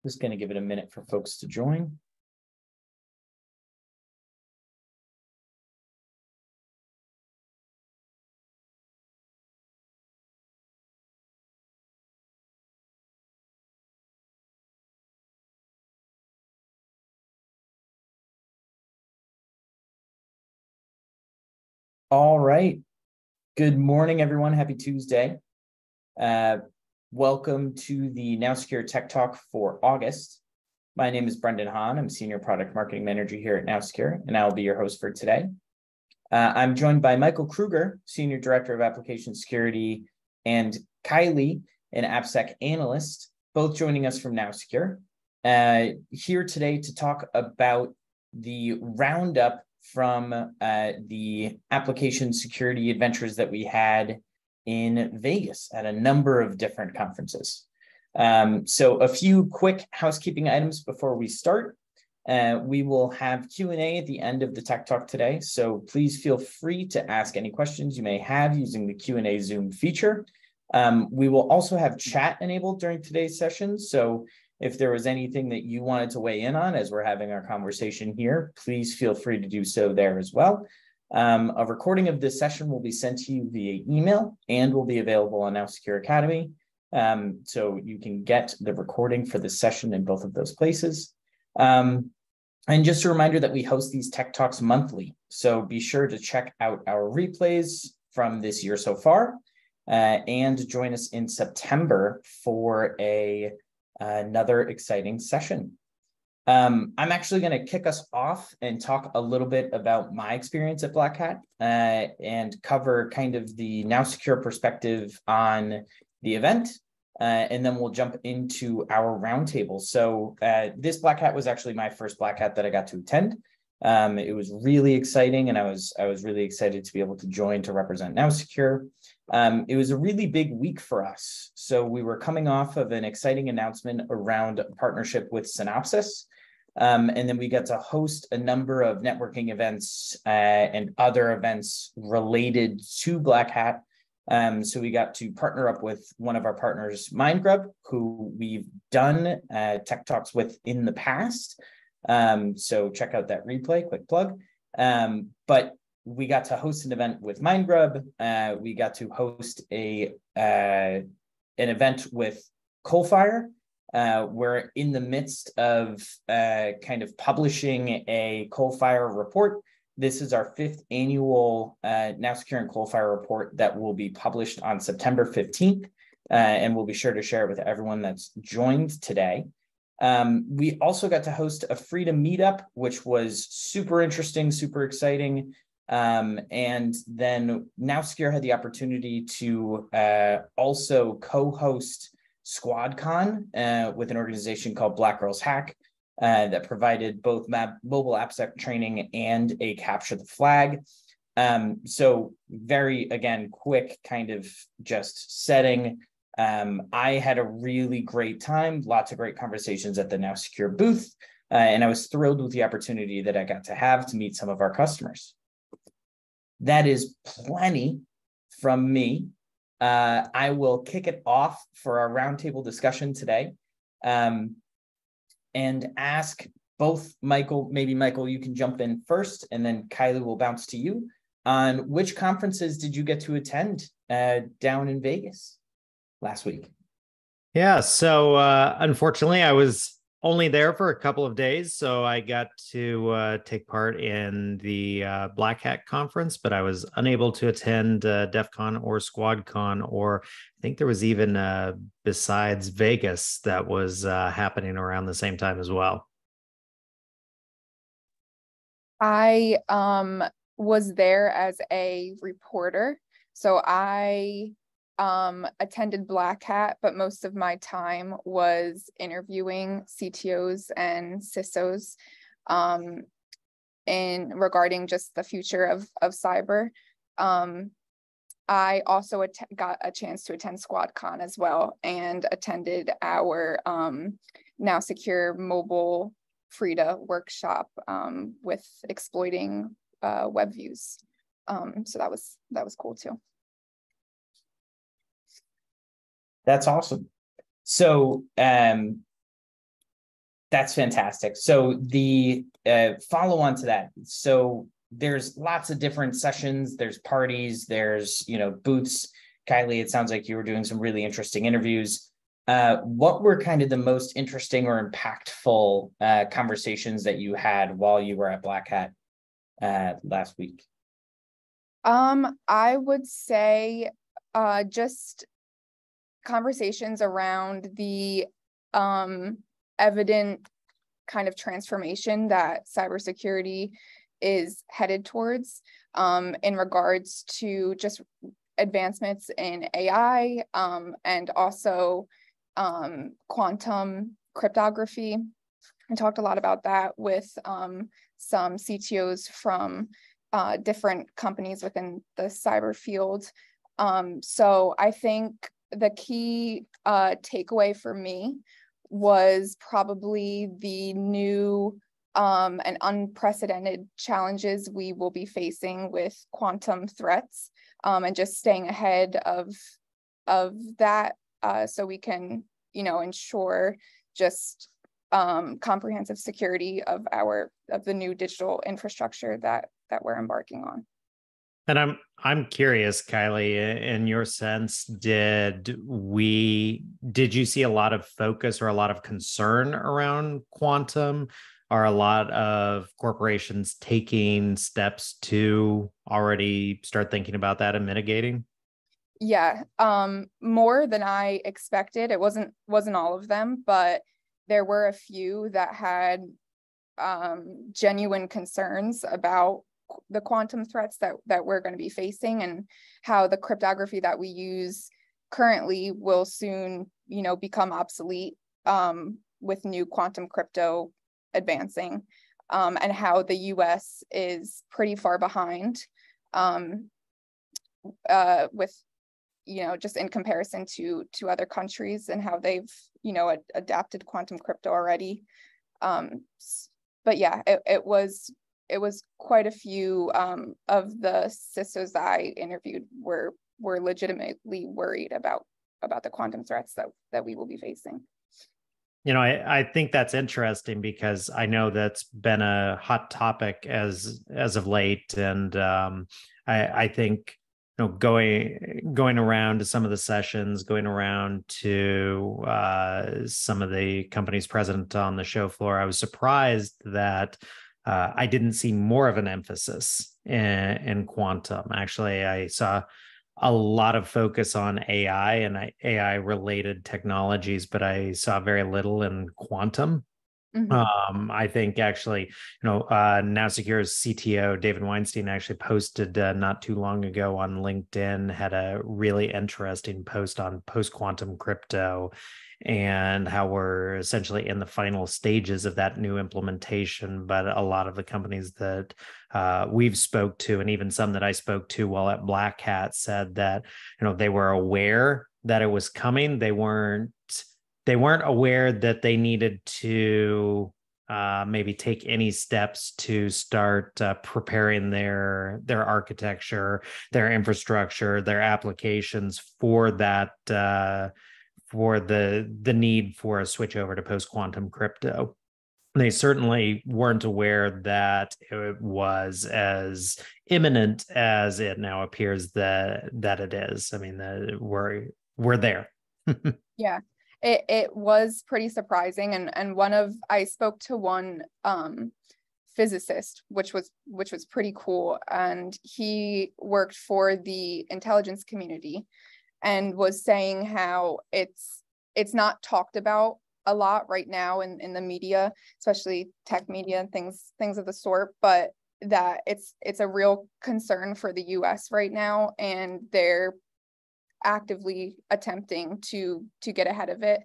Just going to give it a minute for folks to join. All right. Good morning, everyone. Happy Tuesday. Welcome to the NowSecure Tech Talk for August. My name is Brendan Hahn. I'm Senior Product Marketing Manager here at NowSecure, and I'll be your host for today. I'm joined by Michael Kruger, Senior Director of Application Security, and Kylie, an AppSec Analyst, both joining us from NowSecure. Here today to talk about the Roundup from the application security adventures that we had in Vegas at a number of different conferences. So a few quick housekeeping items before we start. We will have Q&A at the end of the Tech Talk today, so please feel free to ask any questions you may have using the Q&A Zoom feature. We will also have chat enabled during today's session, so if there was anything that you wanted to weigh in on as we're having our conversation here, please feel free to do so there as well. A recording of this session will be sent to you via email and will be available on NowSecure Academy. So you can get the recording for this session in both of those places. And just a reminder that we host these Tech Talks monthly. So be sure to check out our replays from this year so far and join us in September for another exciting session. I'm actually going to kick us off and talk a little bit about my experience at Black Hat and cover kind of the NowSecure perspective on the event. And then we'll jump into our roundtable. So this Black Hat was actually my first Black Hat that I got to attend. It was really exciting, and I was really excited to be able to join to represent NowSecure. It was a really big week for us. So we were coming off of an exciting announcement around a partnership with Synopsys. And then we got to host a number of networking events and other events related to Black Hat. So we got to partner up with one of our partners, MindGrub, who we've done Tech Talks with in the past. So check out that replay, quick plug. But we got to host an event with MindGrub. We got to host an event with Coalfire. We're in the midst of kind of publishing a Coalfire report. This is our 5th annual NowSecure and Coalfire report that will be published on September 15th. And we'll be sure to share it with everyone that's joined today. We also got to host a Freedom Meetup, which was super interesting, super exciting. And then NowSecure had the opportunity to also co-host SquadCon with an organization called Black Girls Hack that provided both mobile appsec training and a capture the flag. So very, again, quick kind of just setting. I had a really great time, lots of great conversations at the NowSecure booth, and I was thrilled with the opportunity that I got to have to meet some of our customers. That is plenty from me. I will kick it off for our roundtable discussion today and ask both Michael, maybe Michael, you can jump in first, and then Kylie will bounce to you on which conferences did you get to attend down in Vegas last week? Yeah, so unfortunately, I was only there for a couple of days, so I got to take part in the Black Hat conference, but I was unable to attend DefCon or SquadCon, or I think there was even besides Vegas that was happening around the same time as well. I was there as a reporter, so I attended Black Hat, but most of my time was interviewing CTOs and CISOs in regarding just the future of cyber. I also got a chance to attend SquadCon as well and attended our NowSecure mobile Frida workshop with exploiting web views. So that was cool too. That's awesome. So That's fantastic. So the follow on to that. So there's lots of different sessions. There's parties. There's booths. Kylie, it sounds like you were doing some really interesting interviews. What were kind of the most interesting or impactful conversations that you had while you were at Black Hat last week? I would say just conversations around the evident kind of transformation that cybersecurity is headed towards in regards to just advancements in AI and also quantum cryptography. I talked a lot about that with some CTOs from different companies within the cyber field. So I think the key takeaway for me was probably the new and unprecedented challenges we will be facing with quantum threats, and just staying ahead of that so we can ensure just comprehensive security of the new digital infrastructure that we're embarking on. And I'm curious, Kylie, in your sense, did you see a lot of focus or a lot of concern around quantum? Are a lot of corporations taking steps to already start thinking about that and mitigating? Yeah, more than I expected. It wasn't all of them, but there were a few that had genuine concerns about the quantum threats that we're going to be facing, and how the cryptography that we use currently will soon, become obsolete with new quantum crypto advancing, and how the US is pretty far behind with just in comparison to other countries, and how they've adapted quantum crypto already. But yeah, it was quite a few of the CISOs that I interviewed were legitimately worried about the quantum threats that we will be facing. I think that's interesting, because I know that's been a hot topic as of late, and I think going around to some of the sessions, going around to some of the companies present on the show floor, I was surprised that I didn't see more of an emphasis in quantum. Actually, I saw a lot of focus on AI and AI related technologies, but I saw very little in quantum. Mm-hmm. I think actually, NowSecure's CTO, David Weinstein, actually posted not too long ago on LinkedIn, had a really interesting post on post-quantum crypto and how we're essentially in the final stages of that new implementation. But a lot of the companies that we've spoke to, and even some that I spoke to while at Black Hat, said that they were aware that it was coming. They weren't aware that they needed to maybe take any steps to start preparing their architecture, their infrastructure, their applications for that, for the need for a switch over to post-quantum crypto. They certainly weren't aware that it was as imminent as it now appears that it is. I mean, we're there. Yeah. It was pretty surprising, and I spoke to one physicist, which was pretty cool, and he worked for the intelligence community, and was saying how it's not talked about a lot right now in the media, especially tech media and things of the sort, but that it's a real concern for the US right now, and they're actively attempting to get ahead of it.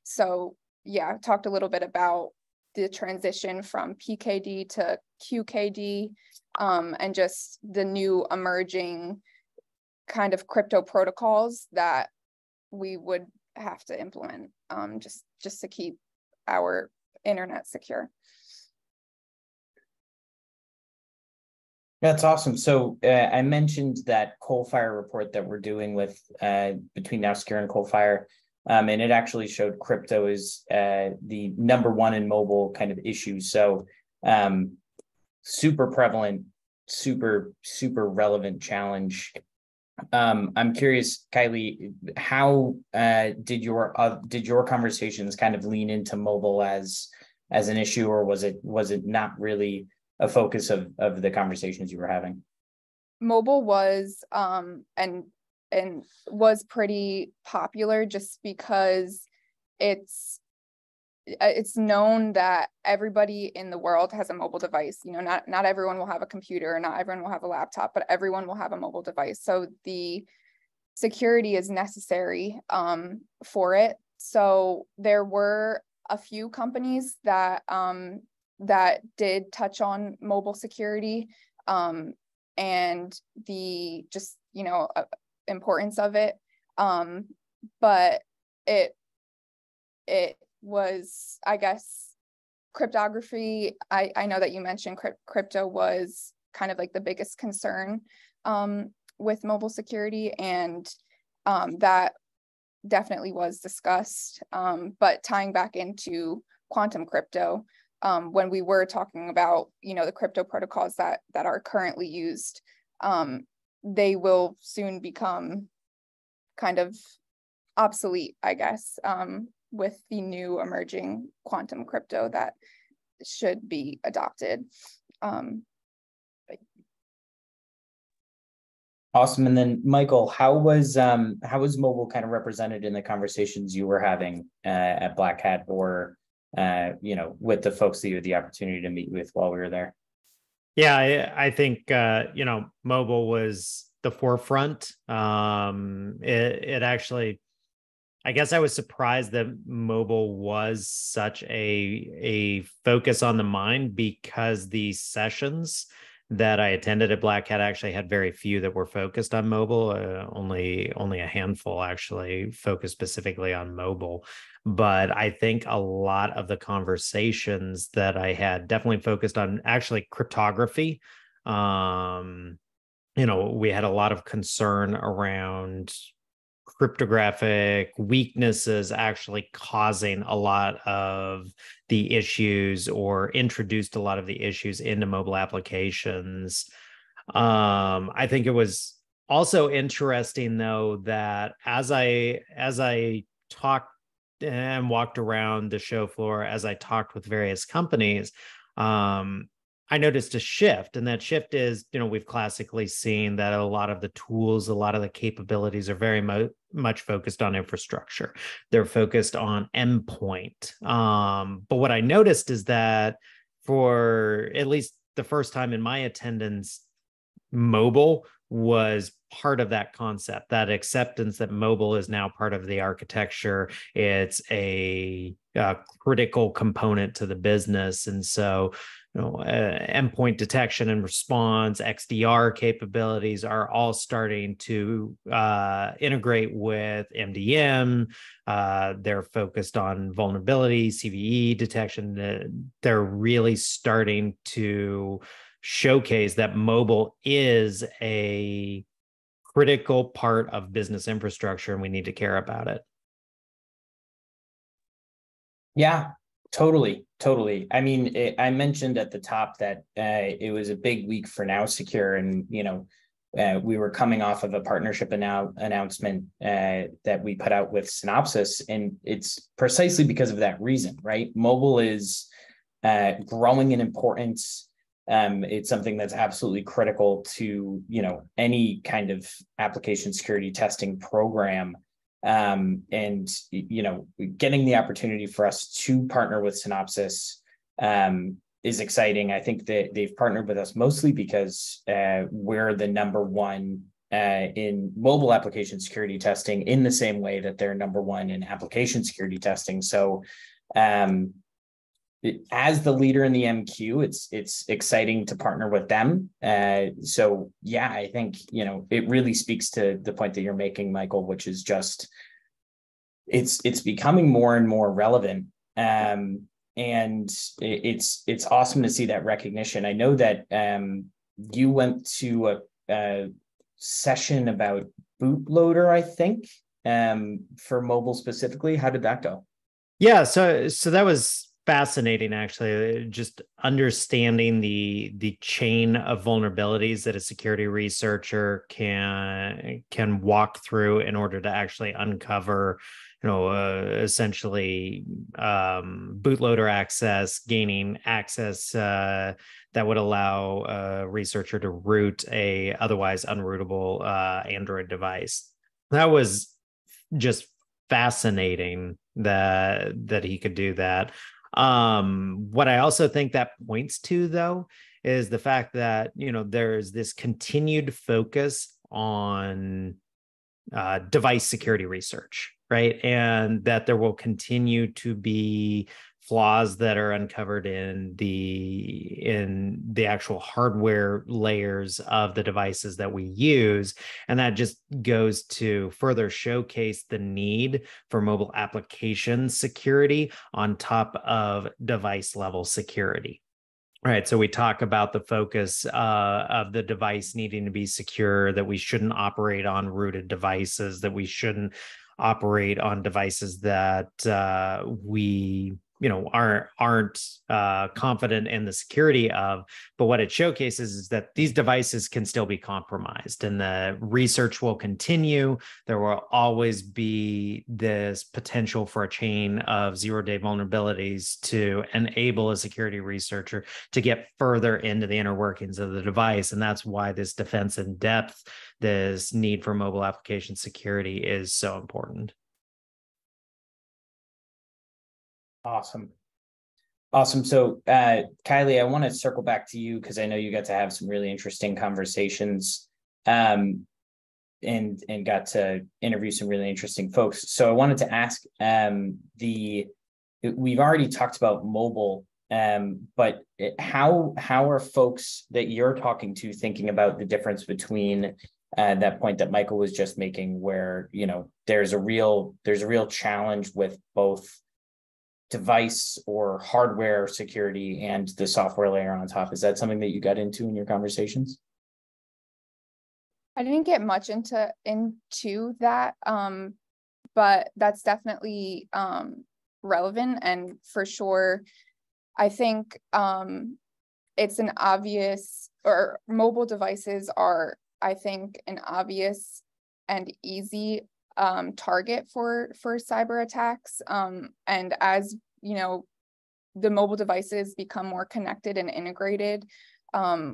So yeah, talked a little bit about the transition from PKD to QKD, and just the new emerging kind of crypto protocols that we would have to implement, just to keep our internet secure. That's awesome. So I mentioned that Coalfire report that we're doing with between NowSecure and Coalfire. and it actually showed crypto as the number one in mobile kind of issue. So super prevalent, super relevant challenge. I'm curious, Kylie, how did your conversations kind of lean into mobile as an issue, or was it not really a focus of the conversations you were having? Mobile was and was pretty popular just because it's known that everybody in the world has a mobile device. You know, not everyone will have a computer, not everyone will have a laptop, but everyone will have a mobile device. So the security is necessary for it. So there were a few companies that did touch on mobile security and the just, you know, importance of it. But it was, I guess, cryptography. I know that you mentioned crypto was kind of like the biggest concern with mobile security, and that definitely was discussed. But tying back into quantum crypto, when we were talking about, you know, the crypto protocols that are currently used, they will soon become kind of obsolete, I guess, with the new emerging quantum crypto that should be adopted. Awesome. And then Michael, how was mobile kind of represented in the conversations you were having at Black Hat, or you know, with the folks that you had the opportunity to meet with while we were there? Yeah, I think you know, mobile was the forefront. It actually, I guess I was surprised that mobile was such a focus on the mind, because the sessions that I attended at Black Hat actually had very few that were focused on mobile. Only a handful actually focused specifically on mobile. But I think a lot of the conversations that I had definitely focused on actually cryptography. You know, we had a lot of concern around cryptographic weaknesses actually causing a lot of the issues, or introduced a lot of the issues into mobile applications. I think it was also interesting, though, that as I talked and walked around the show floor, as I talked with various companies, I noticed a shift, and that shift is, you know, we've classically seen that a lot of the tools, a lot of the capabilities are very much focused on infrastructure. They're focused on endpoint. But what I noticed is that for at least the first time in my attendance, mobile was part of that concept, that acceptance that mobile is now part of the architecture. It's a critical component to the business. And so, you know, endpoint detection and response, XDR capabilities are all starting to integrate with MDM. They're focused on vulnerability, CVE detection. They're really starting to showcase that mobile is a critical part of business infrastructure, and we need to care about it. Yeah, totally. I mean, I mentioned at the top that it was a big week for NowSecure, and you know, we were coming off of a partnership announcement that we put out with Synopsys, and it's precisely because of that reason, right? Mobile is growing in importance. It's something that's absolutely critical to, you know, any kind of application security testing program. And, you know, getting the opportunity for us to partner with Synopsys is exciting. I think that they've partnered with us mostly because we're the number one in mobile application security testing, in the same way that they're number one in application security testing. So as the leader in the MQ, it's exciting to partner with them. So yeah, I think, you know, it really speaks to the point that you're making, Michael, which is just it's becoming more and more relevant. And it's awesome to see that recognition. I know that you went to a session about bootloader, I think. for mobile specifically. How did that go? Yeah, so that was fascinating, actually. Just understanding the chain of vulnerabilities that a security researcher can walk through in order to actually uncover, essentially bootloader access, gaining access that would allow a researcher to root a otherwise unrootable Android device. That was just fascinating that he could do that. What I also think that points to, though, is the fact that there's this continued focus on device security research, right? And that there will continue to be flaws that are uncovered in the actual hardware layers of the devices that we use. And that just goes to further showcase the need for mobile application security on top of device level security. Right. So we talk about the focus of the device needing to be secure, that we shouldn't operate on rooted devices, that we shouldn't operate on devices that we aren't confident in the security of. But what it showcases is that these devices can still be compromised, and the research will continue. There will always be this potential for a chain of zero-day vulnerabilities to enable a security researcher to get further into the inner workings of the device. And that's why this defense in depth, this need for mobile application security, is so important. Awesome. So, Kylie, I want to circle back to you because I know you got to have some really interesting conversations, and got to interview some really interesting folks. So I wanted to ask, we've already talked about mobile, but how are folks that you're talking to thinking about the difference between that point that Michael was just making, where there's a real challenge with both device or hardware security and the software layer on top? Is that something that you got into in your conversations? I didn't get much into that, but that's definitely relevant. And for sure, I think it's an obvious, or mobile devices are, I think, an obvious and easy target for cyber attacks. And as the mobile devices become more connected and integrated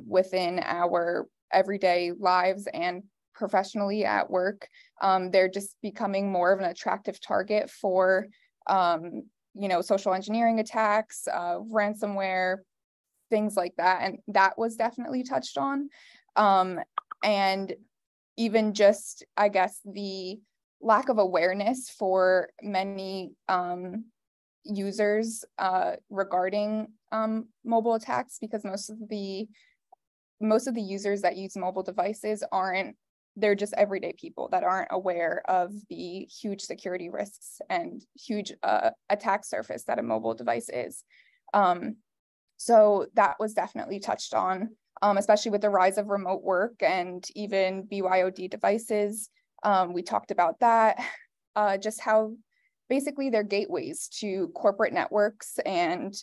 within our everyday lives and professionally at work, they're just becoming more of an attractive target for social engineering attacks, ransomware, things like that. And that was definitely touched on. And even just, I guess, the lack of awareness for many users regarding mobile attacks, because most of the users that use mobile devices they're just everyday people that aren't aware of the huge security risks and huge attack surface that a mobile device is. So that was definitely touched on, especially with the rise of remote work and even BYOD devices. We talked about that, just how basically they're gateways to corporate networks, and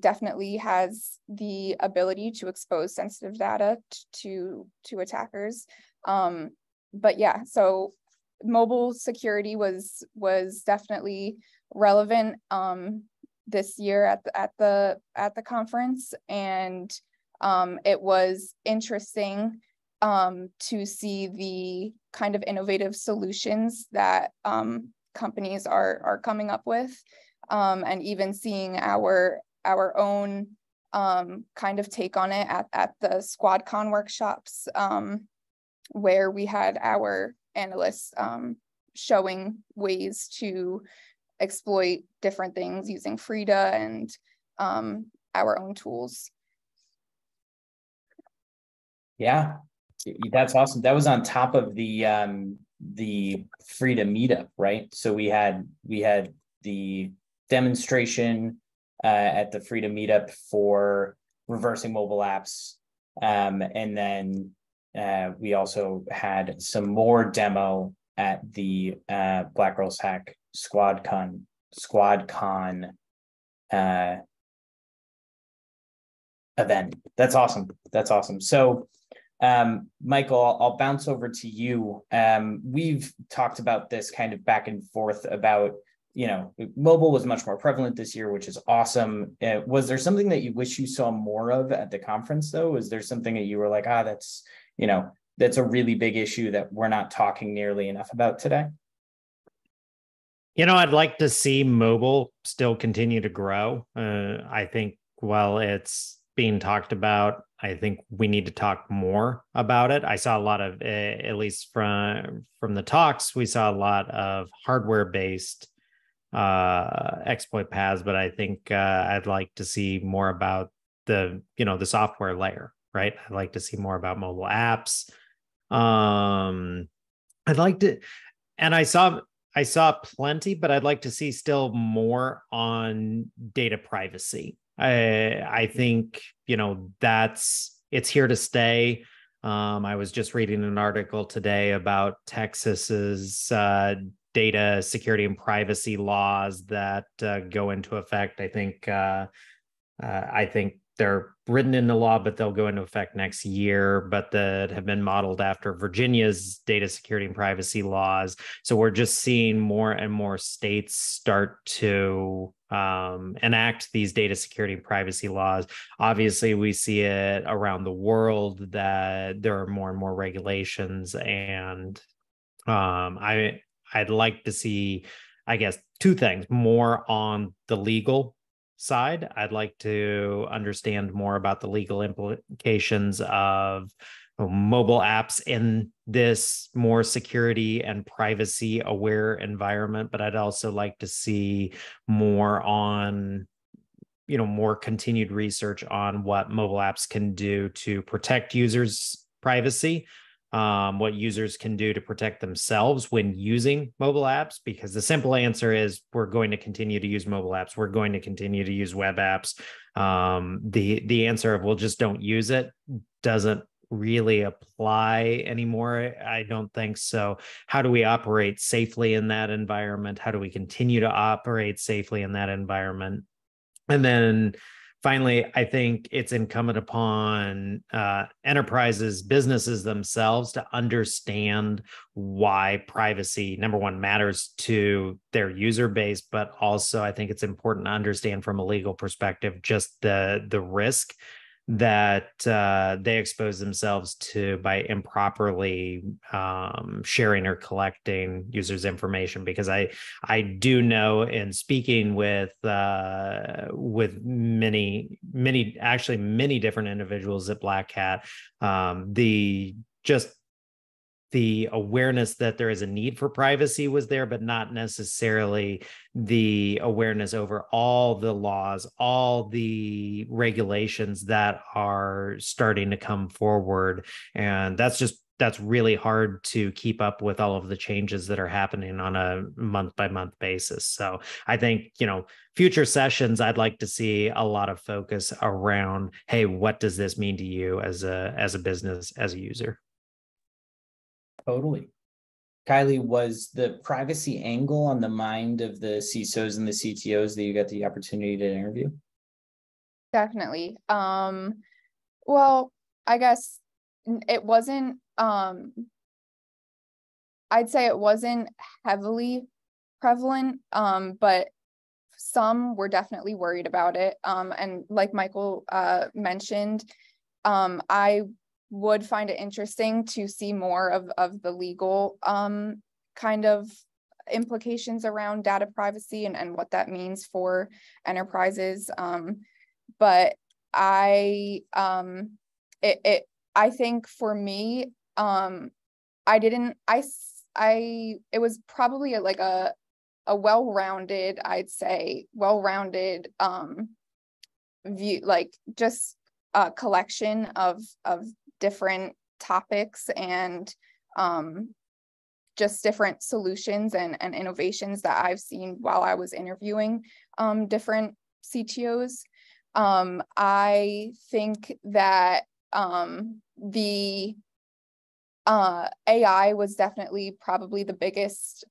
definitely has the ability to expose sensitive data to attackers. But yeah, so mobile security was definitely relevant this year at the conference, and it was interesting to see the kind of innovative solutions that companies are coming up with, and even seeing our own kind of take on it at the SquadCon workshops, where we had our analysts showing ways to exploit different things using Frida and our own tools. Yeah, that's awesome. That was on top of the Frida meetup, right? So we had the demonstration at the Frida meetup for reversing mobile apps, and then we also had some more demo at the Black Girls Hack SquadCon event. That's awesome. That's awesome. So, Michael, I'll bounce over to you. We've talked about this kind of back and forth about, mobile was much more prevalent this year, which is awesome. Was there something that you wish you saw more of at the conference, though? Is there something that you were like, that's a really big issue that we're not talking nearly enough about today? I'd like to see mobile still continue to grow. I think while it's being talked about, I think we need to talk more about it. I saw a lot of, at least from the talks, we saw a lot of hardware-based exploit paths, but I think I'd like to see more about the software layer, right? I'd like to see more about mobile apps. I'd like to, and I saw plenty, but I'd like to see still more on data privacy. I think, it's here to stay. I was just reading an article today about Texas's data security and privacy laws that go into effect. I think they're written into law, but they'll go into effect next year, but that have been modeled after Virginia's data security and privacy laws. So we're just seeing more and more states start to enact these data security and privacy laws. Obviously, we see it around the world that there are more and more regulations, and I'd like to see, I guess, two things: more on the legal side. I'd like to understand more about the legal implications of mobile apps in this more security and privacy aware environment, but I'd also like to see more on, more continued research on what mobile apps can do to protect users' privacy, what users can do to protect themselves when using mobile apps, because the simple answer is we're going to continue to use mobile apps. We're going to continue to use web apps. The answer of, well, just don't use it doesn't really apply anymore. I don't think so. How do we operate safely in that environment? How do we continue to operate safely in that environment? And then finally, I think it's incumbent upon enterprises, businesses themselves to understand why privacy, number one, matters to their user base, but also I think it's important to understand from a legal perspective just the risk that they expose themselves to by improperly sharing or collecting users' information. Because I do know, in speaking with many different individuals at Black Hat, the awareness that there is a need for privacy was there, but not necessarily the awareness over all the laws, all the regulations that are starting to come forward. And that's really hard to keep up with all of the changes that are happening on a month-by-month basis. So I think, future sessions, I'd like to see a lot of focus around, hey, what does this mean to you as a business, as a user? Totally. Kylie, was the privacy angle on the mind of the CISOs and the CTOs that you got the opportunity to interview? Definitely. Well, I guess it wasn't, I'd say it wasn't heavily prevalent, but some were definitely worried about it. And like Michael mentioned, I would find it interesting to see more of the legal kind of implications around data privacy and what that means for enterprises. But I think for me, it was probably a well-rounded, I'd say, well-rounded view, like just a collection of different topics and just different solutions and innovations that I've seen while I was interviewing different CTOs. I think that AI was definitely probably the biggest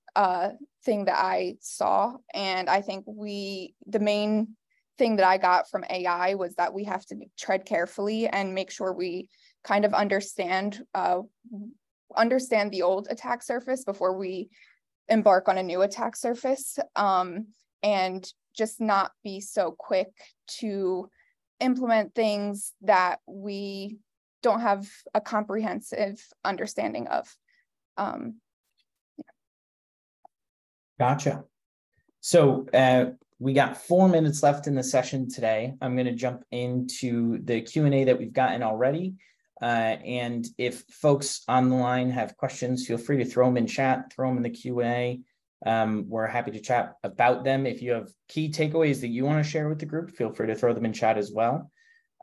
thing that I saw. And I think the main thing that I got from AI was that we have to tread carefully and make sure we kind of understand the old attack surface before we embark on a new attack surface, and just not be so quick to implement things that we don't have a comprehensive understanding of. Gotcha. So we got 4 minutes left in the session today. I'm going to jump into the Q&A that we've gotten already. And if folks on the line have questions, feel free to throw them in chat, throw them in the Q&A. We're happy to chat about them. If you have key takeaways that you want to share with the group, feel free to throw them in chat as well.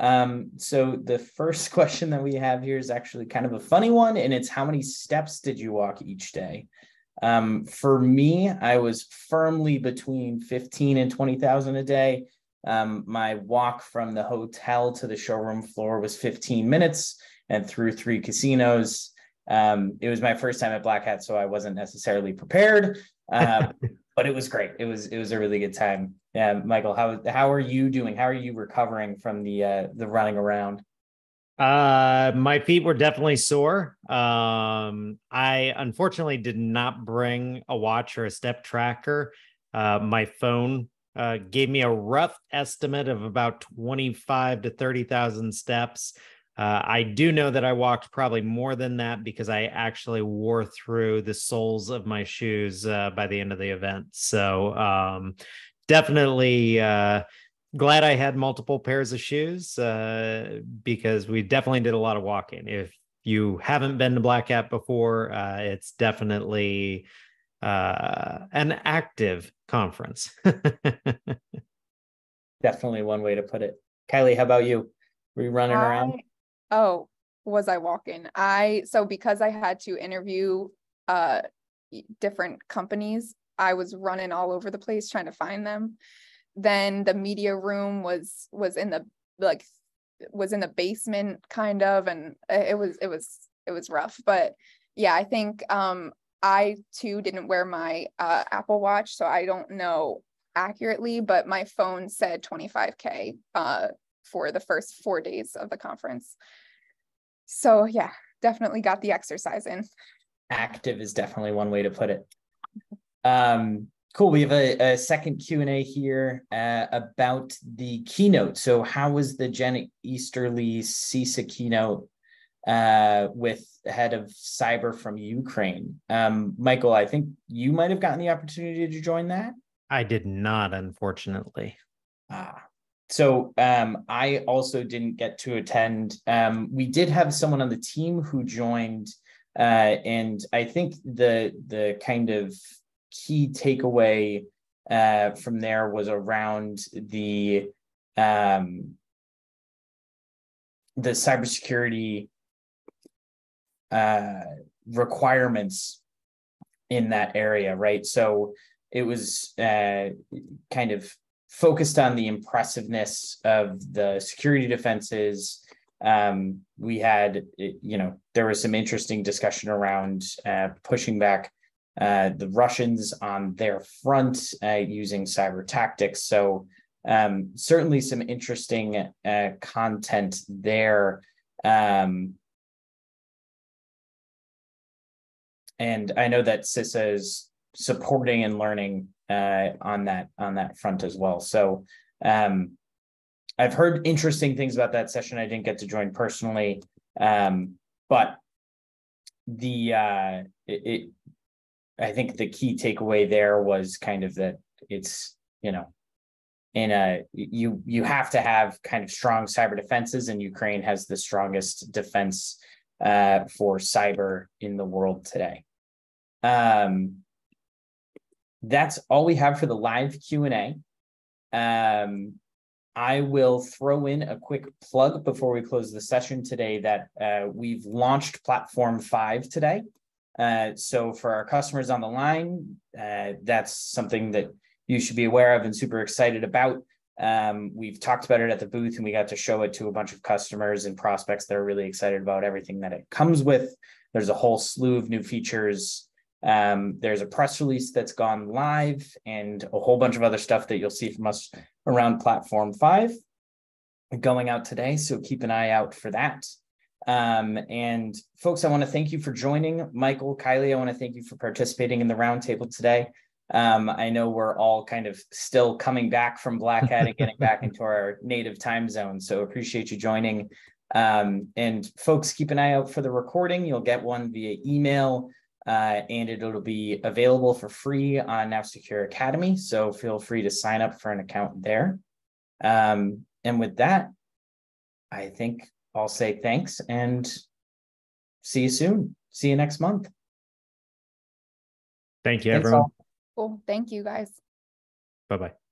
So the first question that we have here is actually kind of a funny one, and it's how many steps did you walk each day? For me, I was firmly between 15 and 20,000 a day. My walk from the hotel to the showroom floor was 15 minutes and through 3 casinos. It was my first time at Black Hat, so I wasn't necessarily prepared, but it was great. It was a really good time. Yeah, Michael, how are you doing? How are you recovering from the running around? My feet were definitely sore. I unfortunately did not bring a watch or a step tracker. My phone gave me a rough estimate of about 25 to 30,000 steps. I do know that I walked probably more than that because I actually wore through the soles of my shoes by the end of the event. So definitely glad I had multiple pairs of shoes because we definitely did a lot of walking. If you haven't been to Black Hat before, it's definitely an active conference. Definitely one way to put it. Kylie, how about you? Were you running around? Oh, was I walking? So because I had to interview different companies, I was running all over the place trying to find them. Then the media room was in the basement kind of, and it was rough. But yeah, I think I too didn't wear my Apple Watch, so I don't know accurately, but my phone said 25K for the first 4 days of the conference. So yeah, definitely got the exercise in. Active is definitely one way to put it. Cool. We have a second Q&A here about the keynote. So how was the Jen Easterly CISA keynote with head of cyber from Ukraine? Michael, I think you might have gotten the opportunity to join that. I did not, unfortunately. So I also didn't get to attend. We did have someone on the team who joined, and I think the kind of key takeaway from there was around the cybersecurity requirements in that area, right? So it was kind of focused on the impressiveness of the security defenses. We had, there was some interesting discussion around pushing back the Russians on their front using cyber tactics. So certainly some interesting content there. And I know that CISA is supporting and learning on that front as well. So I've heard interesting things about that session. I didn't get to join personally, but I think the key takeaway there was kind of that it's, you have to have kind of strong cyber defenses, and Ukraine has the strongest defense for cyber in the world today. That's all we have for the live Q&A. I will throw in a quick plug before we close the session today that we've launched Platform 5 today. So for our customers on the line, that's something that you should be aware of and super excited about. We've talked about it at the booth, and we got to show it to a bunch of customers and prospects that are really excited about everything that it comes with. There's a whole slew of new features. There's a press release that's gone live and a whole bunch of other stuff that you'll see from us around Platform 5 going out today. So keep an eye out for that. And folks, I want to thank you for joining. Michael, Kylie, I want to thank you for participating in the roundtable today. I know we're all kind of still coming back from Black Hat and getting back into our native time zone. So appreciate you joining. And folks, keep an eye out for the recording. You'll get one via email, and it'll be available for free on NowSecure Academy. So feel free to sign up for an account there. And with that, I think I'll say thanks and see you soon. See you next month. Thank you, Thanks everyone. all. Cool. Thank you, guys. Bye-bye.